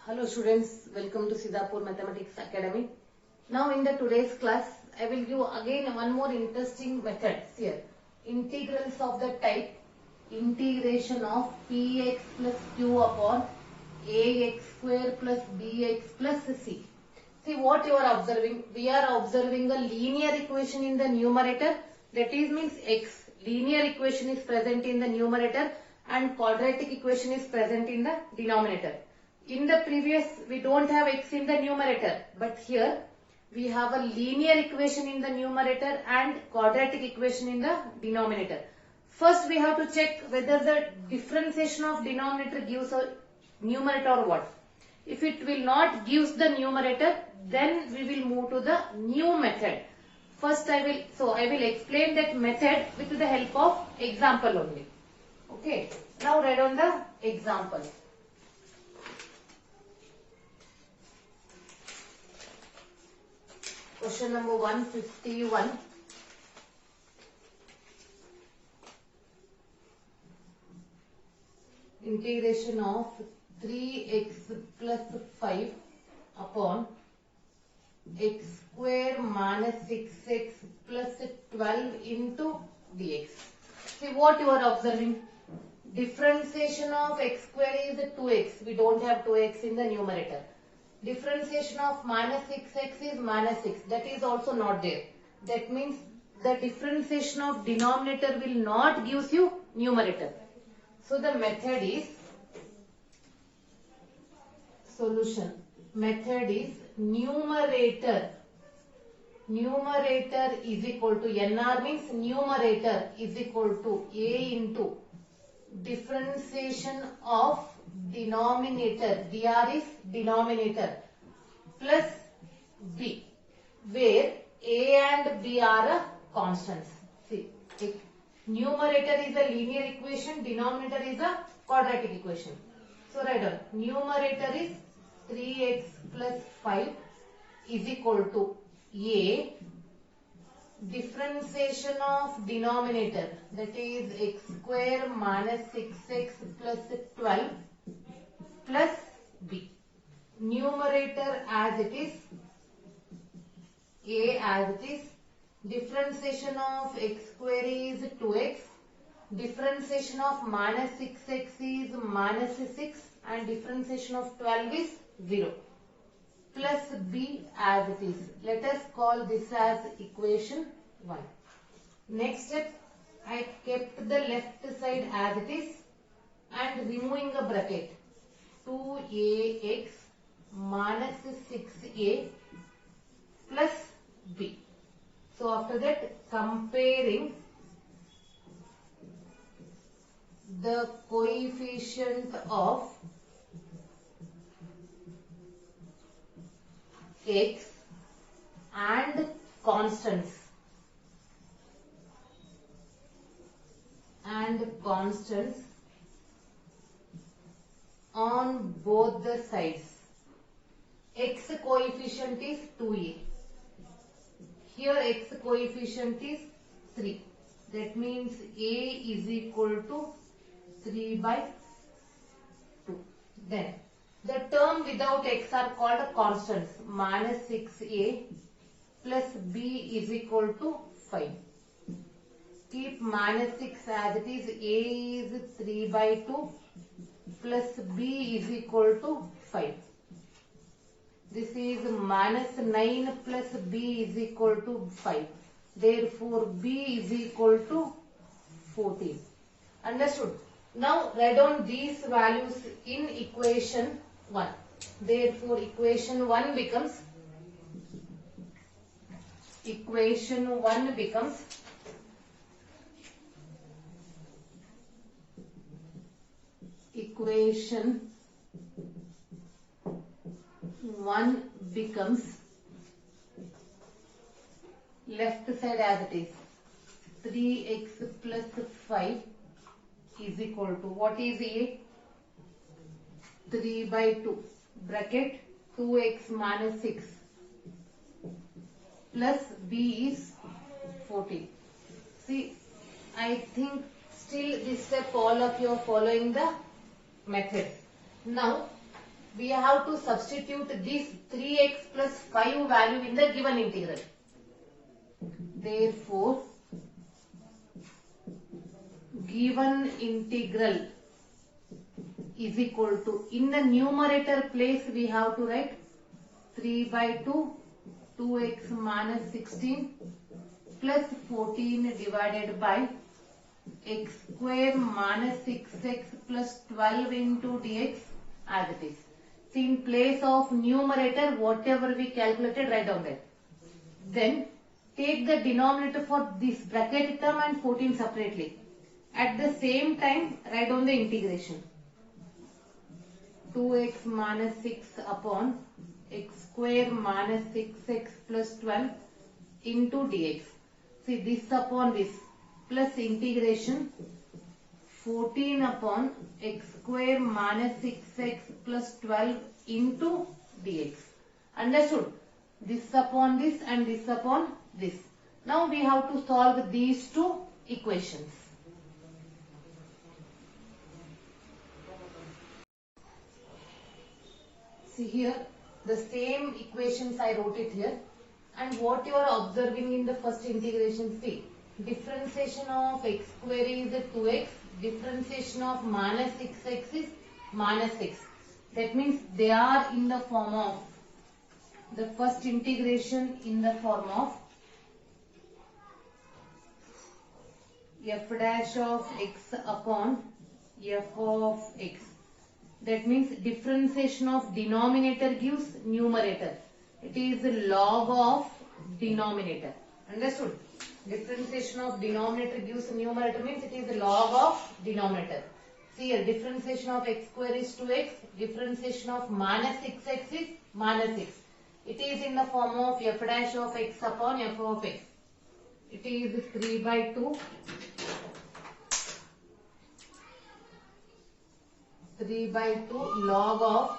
Hello students, welcome to Sidapur Mathematics Academy. Now in the today's class, I will give again one more interesting methods here. Integrals of the type integration of px plus q upon ax square plus bx plus c. See what you are observing. We are observing a linear equation in the numerator. That is means x. Linear equation is present in the numerator and quadratic equation is present in the denominator. In the previous, we don't have x in the numerator, but here we have a linear equation in the numerator and quadratic equation in the denominator. First, we have to check whether the differentiation of denominator gives a numerator or what. If it will not give the numerator, then we will move to the new method. First, I will explain that method with the help of example only. Okay. Now, read on the example. Question number 151. Integration of 3x plus 5 upon x square minus 6x plus 12 into dx. See what you are observing. Differentiation of x square is 2x. We don't have 2x in the numerator. Differentiation of minus 6x is minus 6. That is also not there. That means the differentiation of denominator will not give you numerator. So the method is solution. Method is numerator. Numerator is equal to NR means numerator is equal to A into differentiation of denominator, dr is denominator, plus b, where a and b are constants. See, numerator is a linear equation, denominator is a quadratic equation. So write down, numerator is 3x plus 5 is equal to a, differentiation of denominator, that is x square minus 6x plus 12 plus b. Numerator as it is, a as it is, differentiation of x square is 2x, differentiation of minus 6x is minus 6 and differentiation of 12 is 0, plus b as it is. Let us call this as equation 1. Next step, I kept the left side as it is and removing a bracket. 2ax minus 6a plus b. So after that, comparing the coefficient of x and constants on both the sides. X coefficient is 2a. Here x coefficient is 3. That means a is equal to 3 by 2. Then the term without x are called constants. Minus 6a plus b is equal to 5. Keep minus 6 as it is. A is 3 by 2 plus b is equal to 5. This is minus 9 plus b is equal to 5. Therefore, b is equal to 14. Understood? Now, write down these values in equation 1. Therefore, equation 1 becomes left side as it is 3x plus 5 is equal to, what is a? 3 by 2 bracket 2x minus 6 plus b is 14. See, I think still this step all of you are following the methods. Now we have to substitute this 3x plus 5 value in the given integral. Therefore, given integral is equal to, in the numerator place we have to write 3 by 2, 2x minus 16 plus 14 divided by x square minus 6x plus 12 into dx as it is. See, in place of numerator, whatever we calculated, write down there. Then take the denominator for this bracket term and 14 separately. At the same time, write down the integration. 2x minus 6 upon x square minus 6x plus 12 into dx. See, this upon this plus integration 14 upon x square minus 6x plus 12 into dx. Understood? This upon this and this upon this. Now we have to solve these two equations. See here, the same equations I wrote it here. And what you are observing in the first integration, see, differentiation of x square is 2x, differentiation of minus 6x is minus 6. That means they are in the form of, the first integration in the form of f dash of x upon f of x. That means differentiation of denominator gives numerator. It is log of denominator. Understood? Differentiation of denominator gives numerator means it is log of denominator. See here, differentiation of x square is 2x, differentiation of minus 6x is minus 6. It is in the form of f dash of x upon f of x. It is 3 by 2. 3 by 2 log of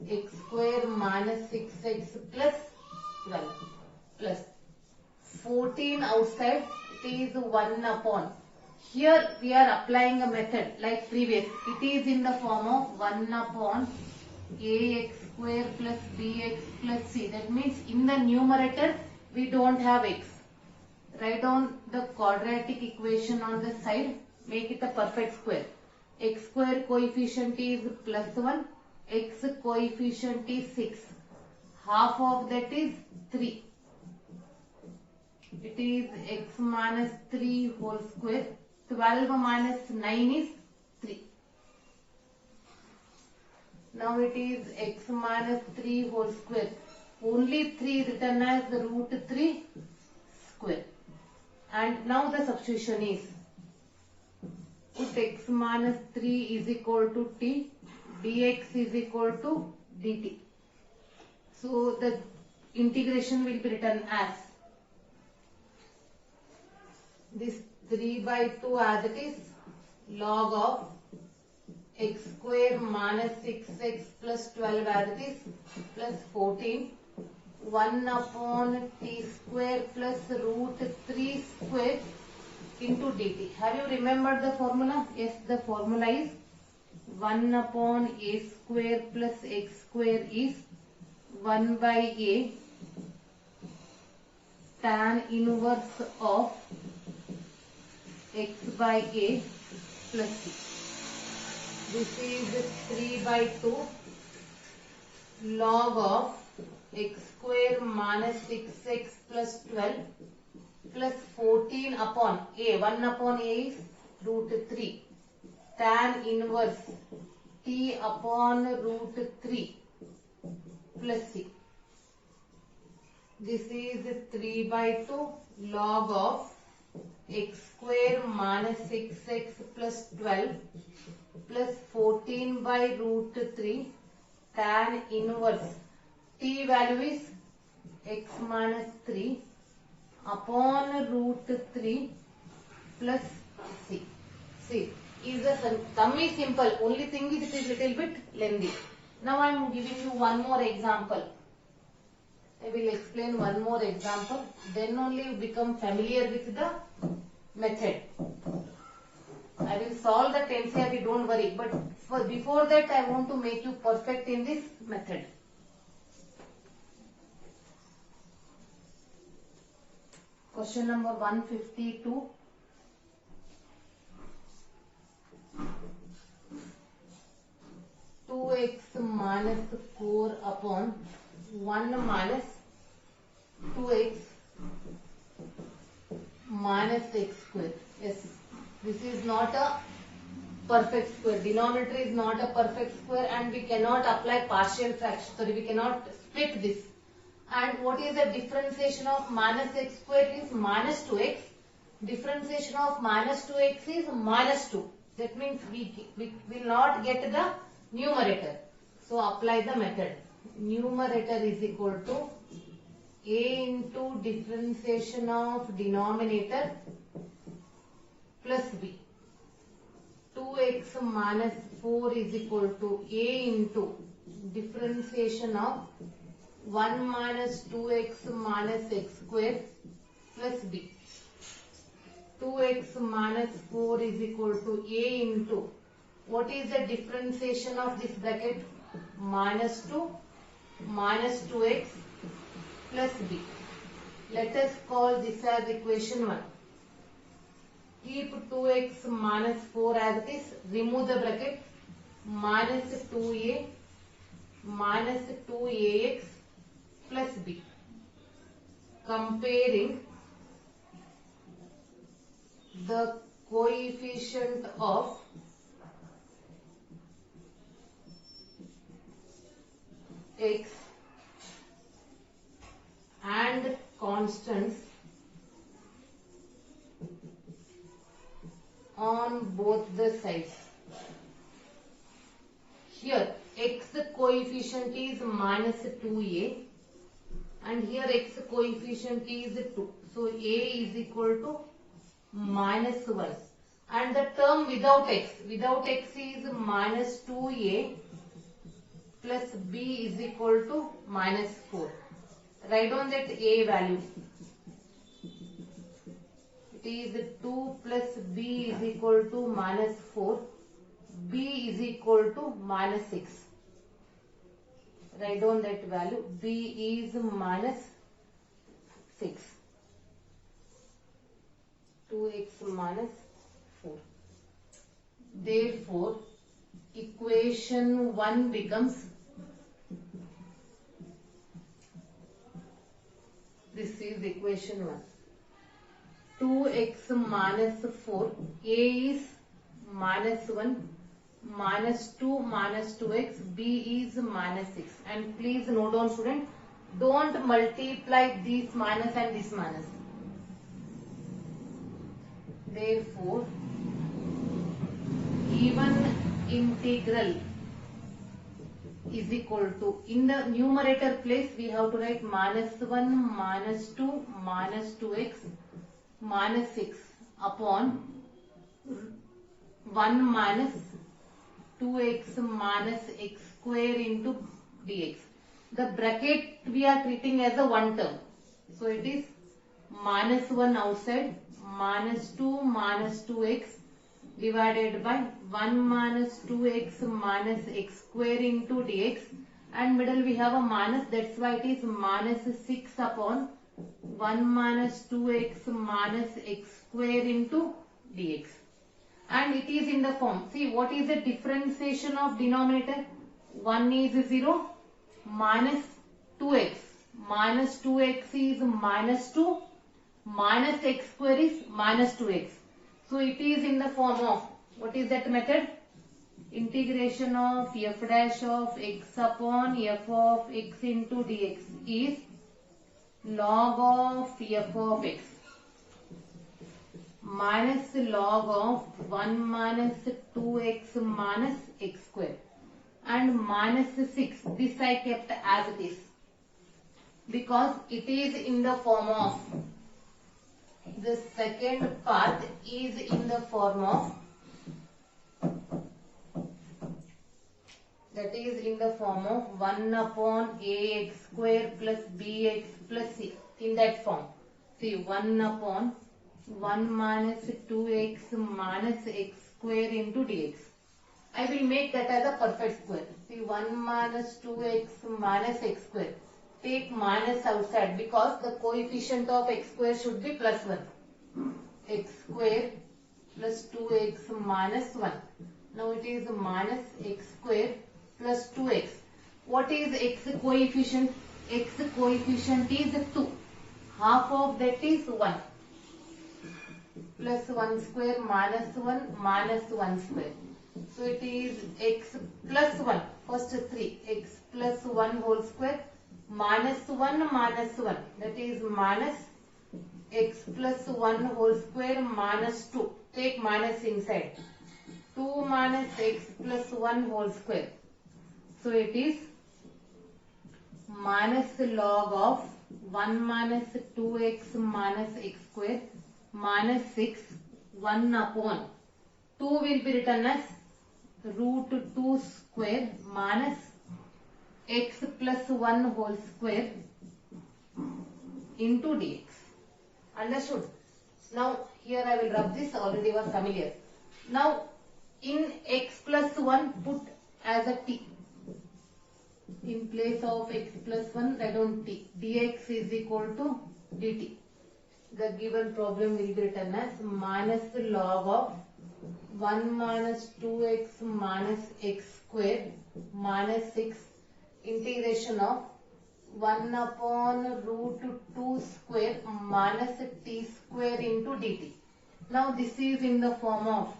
x square minus 6x plus 12 plus 14 outside, it is 1 upon. Here we are applying a method like previous. It is in the form of 1 upon ax square plus bx plus c. That means in the numerator we don't have x. Write down the quadratic equation on the side. Make it a perfect square. X square coefficient is plus 1. X coefficient is 6. Half of that is 3. It is x minus 3 whole square. 12 minus 9 is 3. Now it is x minus 3 whole square. Only 3 written as root 3 square. And now the substitution is, put x minus 3 is equal to t, dx is equal to dt. So the integration will be written as this 3 by 2 as it is, log of x square minus 6x plus 12 as it is, plus 14, 1 upon t square plus root 3 square into dt. Have you remembered the formula? Yes, the formula is 1 upon a square plus x square is 1 by a tan inverse of x by a plus c. This is 3 by 2 log of x square minus 6x plus 12 plus 14 upon a. 1 upon a is root 3 tan inverse t upon root 3 plus c. This is 3 by 2 log of x square minus 6x plus 12 plus 14 by root 3 tan inverse t value is x minus 3 upon root 3 plus c. See, is the sum is simple. Only thing is it is little bit lengthy. Now I am giving you one more example. I will explain one more example. Then only you become familiar with the method. I will solve the NCERT, don't worry. But before that, I want to make you perfect in this method. Question number 152. X minus 4 upon 1 minus 2x minus x square. Yes, this is not a perfect square. Denominator is not a perfect square and we cannot apply partial fraction. Sorry, we cannot split this. And what is the differentiation of minus x square is minus 2x. Differentiation of minus 2x is minus 2. That means we will not get the numerator. So apply the method. Numerator is equal to a into differentiation of denominator plus b. 2x minus 4 is equal to a into differentiation of 1 minus 2x minus x square plus b. 2x minus 4 is equal to a into, what is the differentiation of this bracket? Minus 2 minus 2x plus b. Let us call this as equation 1. Keep 2x minus 4 as it is. Remove the bracket. Minus 2a minus 2ax plus b. Comparing the coefficient of x and constants on both the sides. Here x coefficient is minus 2a and here x coefficient is 2. So a is equal to minus 1 and the term without x is minus 2a plus b is equal to minus 4. Write down that a value. It is 2 plus b is equal to minus 4. B is equal to minus 6. Write down that value. B is minus 6. 2x minus 4. Therefore, equation 1 becomes, this is equation 1. 2x minus 4, a is minus 1, minus 2 minus 2x, b is minus 6. And please note down student, don't multiply this minus and this minus. Therefore, given integral is equal to, in the numerator place we have to write minus 1 minus 2 minus 2x minus 6 upon 1 minus 2x minus x square into dx. The bracket we are treating as a one term. So it is minus 1 outside, minus 2 minus 2x divided by 1 minus 2x minus x square into dx, and middle we have a minus, that's why it is minus 6 upon 1 minus 2x minus x square into dx. And it is in the form, see what is the differentiation of denominator? 1 is 0, minus 2x is minus 2, minus x square is minus 2x. So it is in the form of, what is that method? Integration of f dash of x upon f of x into dx is log of f of x minus log of 1 minus 2x minus x square, and minus 6. This I kept as it is because it is in the form of, the second part is in the form of, that is in the form of 1 upon ax square plus bx plus c, in that form. See 1 upon 1 minus 2x minus x square into dx. I will make that as a perfect square. See, 1 minus 2x minus x square. Take minus outside because the coefficient of x square should be plus 1. X square plus 2x minus 1. Now it is minus x square plus 2x. What is x coefficient? X coefficient is 2. Half of that is 1. Plus 1 square minus 1 square. So it is x plus 1. First 3. X plus 1 whole square minus 1. That is minus x plus 1 whole square minus 2. Take minus inside. 2 minus x plus 1 whole square. So it is minus log of 1 minus 2x minus x square minus 6 1 upon 2 will be written as root 2 square minus x plus 1 whole square into dx. Understood? Now here I will rub this, already was familiar. Now in x plus 1 put as a t. In place of x plus 1 write down t. Dx is equal to dt. The given problem will be written as minus log of 1 minus 2x minus x square minus 6 integration of 1 upon root 2 square minus t square into dt. Now this is in the form of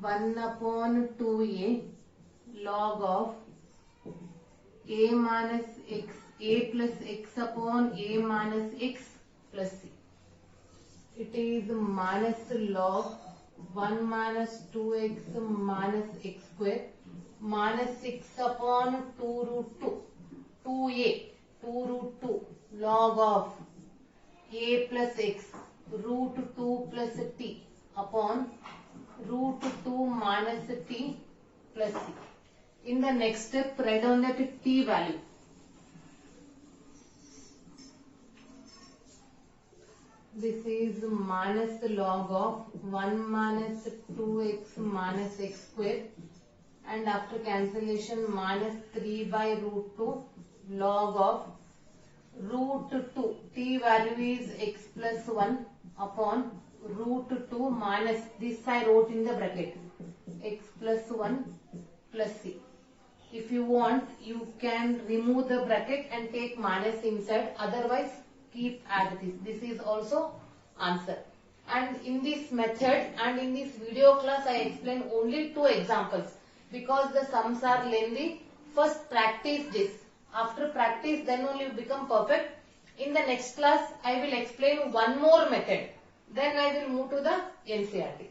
1 upon 2a log of a minus x, a plus x upon a minus x plus c. It is minus log 1 minus 2x minus x square minus 6 upon 2 root 2. 2a, 2 root 2 log of a plus x root 2 plus t upon root 2 minus t plus c. In the next step, write down that t value. This is minus log of 1 minus 2x minus x square, and after cancellation minus 3 by root 2 log of root 2. T value is x plus 1 upon root 2 minus, this I wrote in the bracket, x plus 1 plus c. If you want, you can remove the bracket and take minus inside, otherwise keep as it is. This is also answer. And in this method and in this video class I explain only 2 examples because the sums are lengthy. First practice this. After practice then only you become perfect. In the next class I will explain one more method. Then I will move to the NCERT.